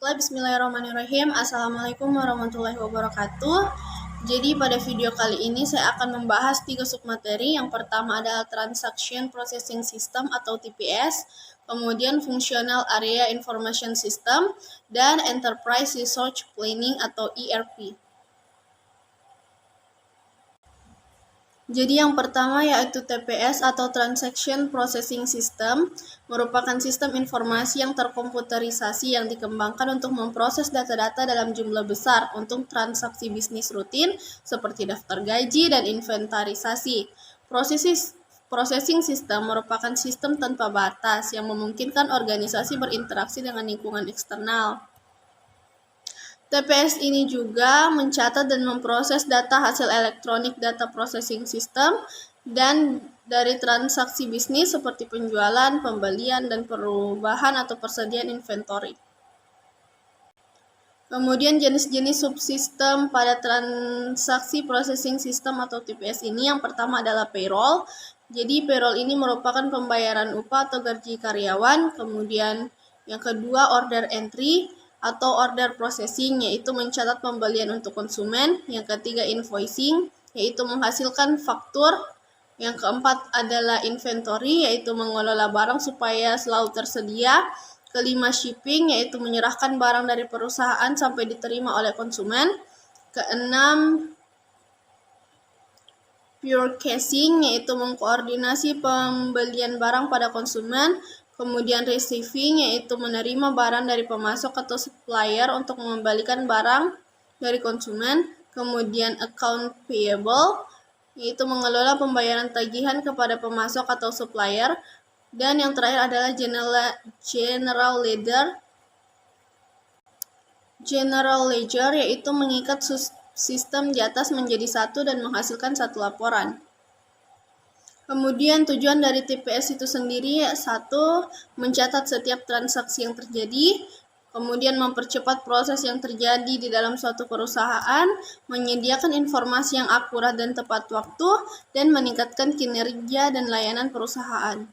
Bismillahirrahmanirrahim. Assalamualaikum warahmatullahi wabarakatuh. Jadi pada video kali ini saya akan membahas 3 submateri. Yang pertama adalah Transaction Processing System atau TPS, kemudian Functional Area Information System, dan Enterprise Resource Planning atau ERP. Jadi yang pertama yaitu TPS atau Transaction Processing System, merupakan sistem informasi yang terkomputerisasi yang dikembangkan untuk memproses data-data dalam jumlah besar untuk transaksi bisnis rutin seperti daftar gaji dan inventarisasi. Processing System merupakan sistem tanpa batas yang memungkinkan organisasi berinteraksi dengan lingkungan eksternal. TPS ini juga mencatat dan memproses data hasil elektronik data processing system dan dari transaksi bisnis seperti penjualan, pembelian, dan perubahan atau persediaan inventory. Kemudian jenis-jenis subsistem pada transaksi processing system atau TPS ini, yang pertama adalah payroll. Jadi payroll ini merupakan pembayaran upah atau gaji karyawan. Kemudian yang kedua order entry atau order processing, yaitu mencatat pembelian untuk konsumen. Yang ketiga invoicing, yaitu menghasilkan faktur. Yang keempat adalah inventory, yaitu mengelola barang supaya selalu tersedia. Kelima shipping, yaitu menyerahkan barang dari perusahaan sampai diterima oleh konsumen. Keenam purchasing, yaitu mengkoordinasi pembelian barang pada konsumen. Kemudian receiving, yaitu menerima barang dari pemasok atau supplier untuk mengembalikan barang dari konsumen. Kemudian account payable, yaitu mengelola pembayaran tagihan kepada pemasok atau supplier. Dan yang terakhir adalah general ledger. General ledger yaitu mengikat sistem di atas menjadi satu dan menghasilkan satu laporan. Kemudian tujuan dari TPS itu sendiri, satu, mencatat setiap transaksi yang terjadi, kemudian mempercepat proses yang terjadi di dalam suatu perusahaan, menyediakan informasi yang akurat dan tepat waktu, dan meningkatkan kinerja dan layanan perusahaan.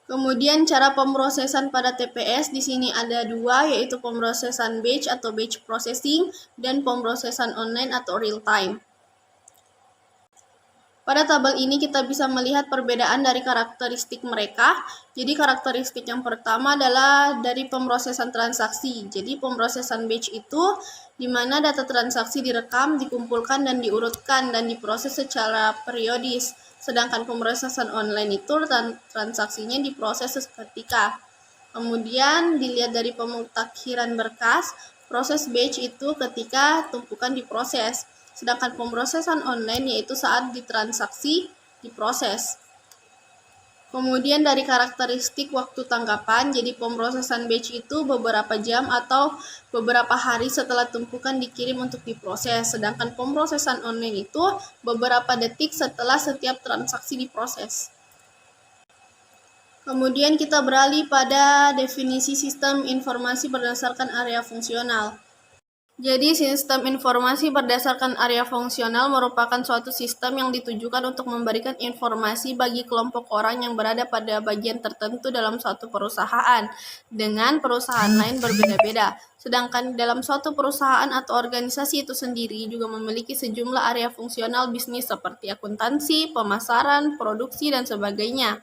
Kemudian cara pemrosesan pada TPS di sini ada dua, yaitu pemrosesan batch atau batch processing dan pemrosesan online atau real time. Pada tabel ini kita bisa melihat perbedaan dari karakteristik mereka. Jadi karakteristik yang pertama adalah dari pemrosesan transaksi. Jadi pemrosesan batch itu di mana data transaksi direkam, dikumpulkan, dan diurutkan dan diproses secara periodis. Sedangkan pemrosesan online itu transaksinya diproses seketika. Kemudian dilihat dari pemutakhiran berkas, proses batch itu ketika tumpukan diproses. Sedangkan pemrosesan online yaitu saat ditransaksi diproses. Kemudian dari karakteristik waktu tangkapan, jadi pemrosesan batch itu beberapa jam atau beberapa hari setelah tumpukan dikirim untuk diproses. Sedangkan pemrosesan online itu beberapa detik setelah setiap transaksi diproses. Kemudian kita beralih pada definisi sistem informasi berdasarkan area fungsional. Jadi sistem informasi berdasarkan area fungsional merupakan suatu sistem yang ditujukan untuk memberikan informasi bagi kelompok orang yang berada pada bagian tertentu dalam suatu perusahaan dengan perusahaan lain berbeda-beda. Sedangkan dalam suatu perusahaan atau organisasi itu sendiri juga memiliki sejumlah area fungsional bisnis seperti akuntansi, pemasaran, produksi, dan sebagainya.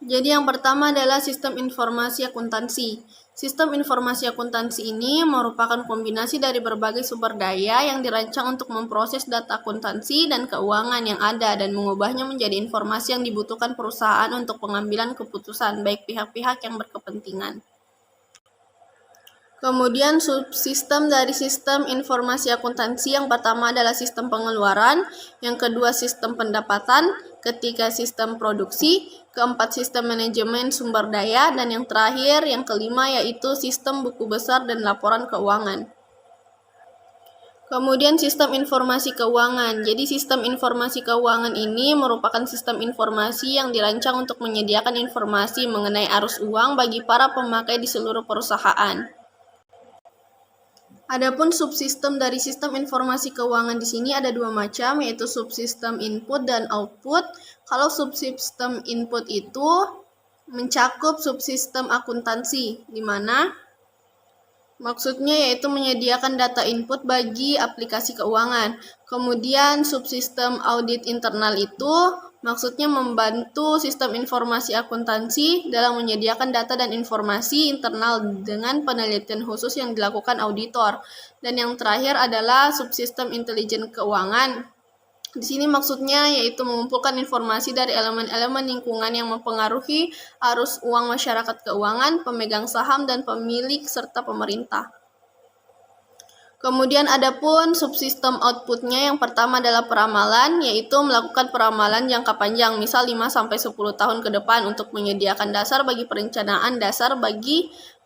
Jadi yang pertama adalah sistem informasi akuntansi. Sistem informasi akuntansi ini merupakan kombinasi dari berbagai sumber daya yang dirancang untuk memproses data akuntansi dan keuangan yang ada dan mengubahnya menjadi informasi yang dibutuhkan perusahaan untuk pengambilan keputusan baik pihak-pihak yang berkepentingan. Kemudian subsistem dari sistem informasi akuntansi, yang pertama adalah sistem pengeluaran, yang kedua sistem pendapatan, ketiga sistem produksi, keempat sistem manajemen sumber daya, dan yang terakhir, yang kelima yaitu sistem buku besar dan laporan keuangan. Kemudian sistem informasi keuangan. Jadi sistem informasi keuangan ini merupakan sistem informasi yang dirancang untuk menyediakan informasi mengenai arus uang bagi para pemakai di seluruh perusahaan. Adapun subsistem dari sistem informasi keuangan di sini ada dua macam, yaitu subsistem input dan output. Kalau subsistem input itu mencakup subsistem akuntansi, di mana maksudnya yaitu menyediakan data input bagi aplikasi keuangan. Kemudian subsistem audit internal itu maksudnya membantu sistem informasi akuntansi dalam menyediakan data dan informasi internal dengan penelitian khusus yang dilakukan auditor. Dan yang terakhir adalah subsistem intelijen keuangan. Di sini maksudnya yaitu mengumpulkan informasi dari elemen-elemen lingkungan yang mempengaruhi arus uang masyarakat keuangan, pemegang saham, dan pemilik serta pemerintah. Kemudian ada pun subsistem outputnya, yang pertama adalah peramalan, yaitu melakukan peramalan jangka panjang, misal 5-10 tahun ke depan untuk menyediakan dasar bagi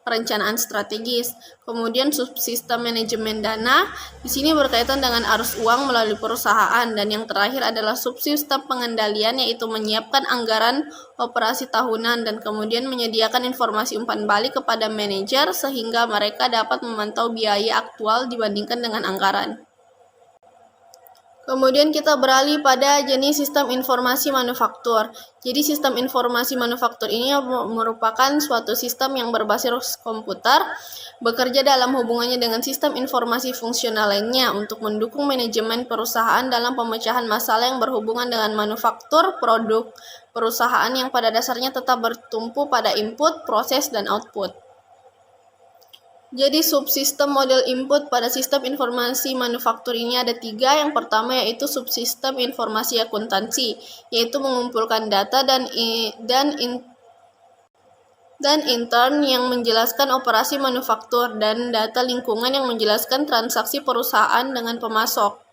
perencanaan strategis. Kemudian subsistem manajemen dana, di sini berkaitan dengan arus uang melalui perusahaan. Dan yang terakhir adalah subsistem pengendalian, yaitu menyiapkan anggaran operasi tahunan dan kemudian menyediakan informasi umpan balik kepada manajer sehingga mereka dapat memantau biaya aktual dibandingkan dengan anggaran. Kemudian kita beralih pada jenis sistem informasi manufaktur. Jadi sistem informasi manufaktur ini merupakan suatu sistem yang berbasis komputer, bekerja dalam hubungannya dengan sistem informasi fungsional lainnya untuk mendukung manajemen perusahaan dalam pemecahan masalah yang berhubungan dengan manufaktur produk perusahaan yang pada dasarnya tetap bertumpu pada input, proses, dan output. Jadi subsistem model input pada sistem informasi manufaktur ini ada 3. Yang pertama yaitu subsistem informasi akuntansi, yaitu mengumpulkan data dan intern yang menjelaskan operasi manufaktur dan data lingkungan yang menjelaskan transaksi perusahaan dengan pemasok.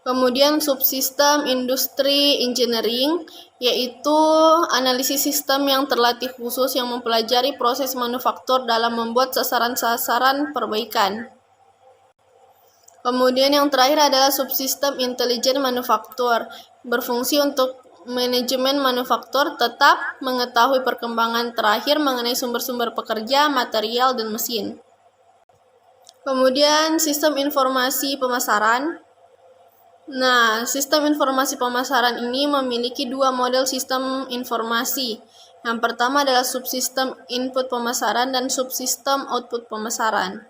Kemudian subsistem industri engineering, yaitu analisis sistem yang terlatih khusus yang mempelajari proses manufaktur dalam membuat sasaran-sasaran perbaikan. Kemudian yang terakhir adalah subsistem intelijen manufaktur, berfungsi untuk manajemen manufaktur tetap mengetahui perkembangan terakhir mengenai sumber-sumber pekerja, material, dan mesin. Kemudian sistem informasi pemasaran. Nah, sistem informasi pemasaran ini memiliki 2 model sistem informasi. Yang pertama adalah subsistem input pemasaran dan subsistem output pemasaran.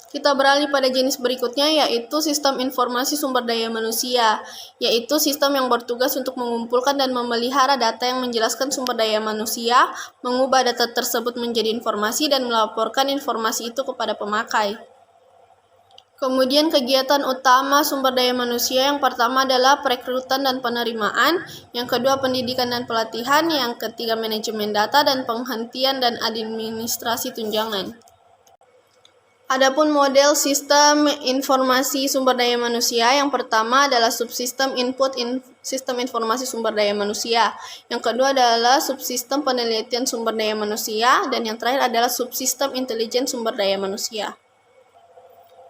Kita beralih pada jenis berikutnya, yaitu sistem informasi sumber daya manusia, yaitu sistem yang bertugas untuk mengumpulkan dan memelihara data yang menjelaskan sumber daya manusia, mengubah data tersebut menjadi informasi, dan melaporkan informasi itu kepada pemakai. Kemudian kegiatan utama sumber daya manusia, yang pertama adalah perekrutan dan penerimaan, yang kedua pendidikan dan pelatihan, yang ketiga manajemen data dan penghentian dan administrasi tunjangan. Adapun model sistem informasi sumber daya manusia, yang pertama adalah subsistem input sistem informasi sumber daya manusia, yang kedua adalah subsistem penelitian sumber daya manusia, dan yang terakhir adalah subsistem intelijen sumber daya manusia.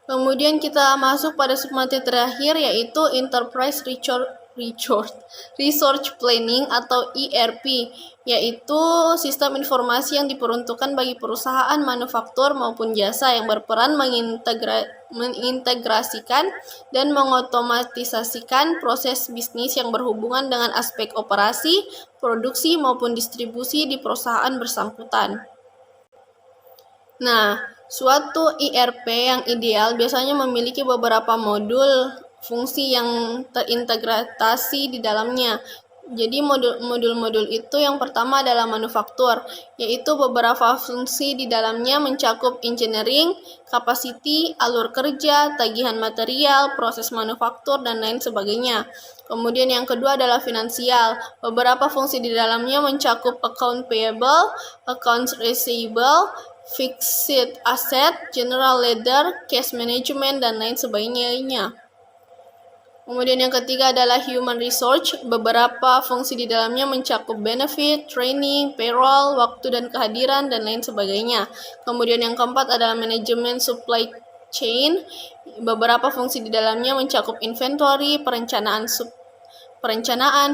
Kemudian kita masuk pada submateri terakhir, yaitu Enterprise Resource Planning atau ERP, yaitu sistem informasi yang diperuntukkan bagi perusahaan manufaktur maupun jasa yang berperan mengintegrasikan dan mengotomatisasikan proses bisnis yang berhubungan dengan aspek operasi, produksi maupun distribusi di perusahaan bersangkutan. Nah, suatu ERP yang ideal biasanya memiliki beberapa modul fungsi yang terintegrasi di dalamnya. Jadi modul-modul itu yang pertama adalah manufaktur, yaitu beberapa fungsi di dalamnya mencakup engineering, capacity, alur kerja, tagihan material, proses manufaktur, dan lain sebagainya. Kemudian yang kedua adalah finansial. Beberapa fungsi di dalamnya mencakup account payable, accounts receivable, fixed asset, general ledger, cash management, dan lain sebagainya. Kemudian yang ketiga adalah human resource. Beberapa fungsi di dalamnya mencakup benefit, training, payroll, waktu dan kehadiran, dan lain sebagainya. Kemudian yang keempat adalah manajemen supply chain. Beberapa fungsi di dalamnya mencakup inventory, perencanaan,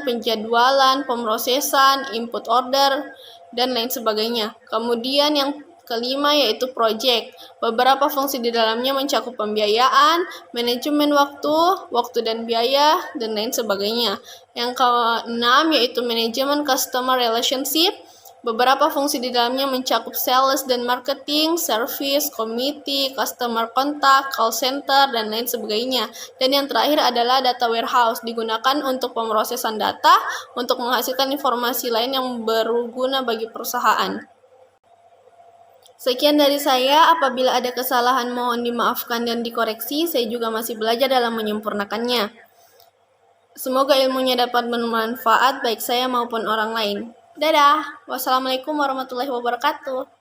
penjadwalan, pemrosesan, input order, dan lain sebagainya. Kemudian yang kelima yaitu project. Beberapa fungsi di dalamnya mencakup pembiayaan, manajemen waktu dan biaya, dan lain sebagainya. Yang keenam yaitu manajemen customer relationship. Beberapa fungsi di dalamnya mencakup sales dan marketing, service, committee, customer contact, call center, dan lain sebagainya. Dan yang terakhir adalah data warehouse, digunakan untuk pemrosesan data untuk menghasilkan informasi lain yang berguna bagi perusahaan. Sekian dari saya, apabila ada kesalahan mohon dimaafkan dan dikoreksi, saya juga masih belajar dalam menyempurnakannya. Semoga ilmunya dapat bermanfaat baik saya maupun orang lain. Dadah, wassalamualaikum warahmatullahi wabarakatuh.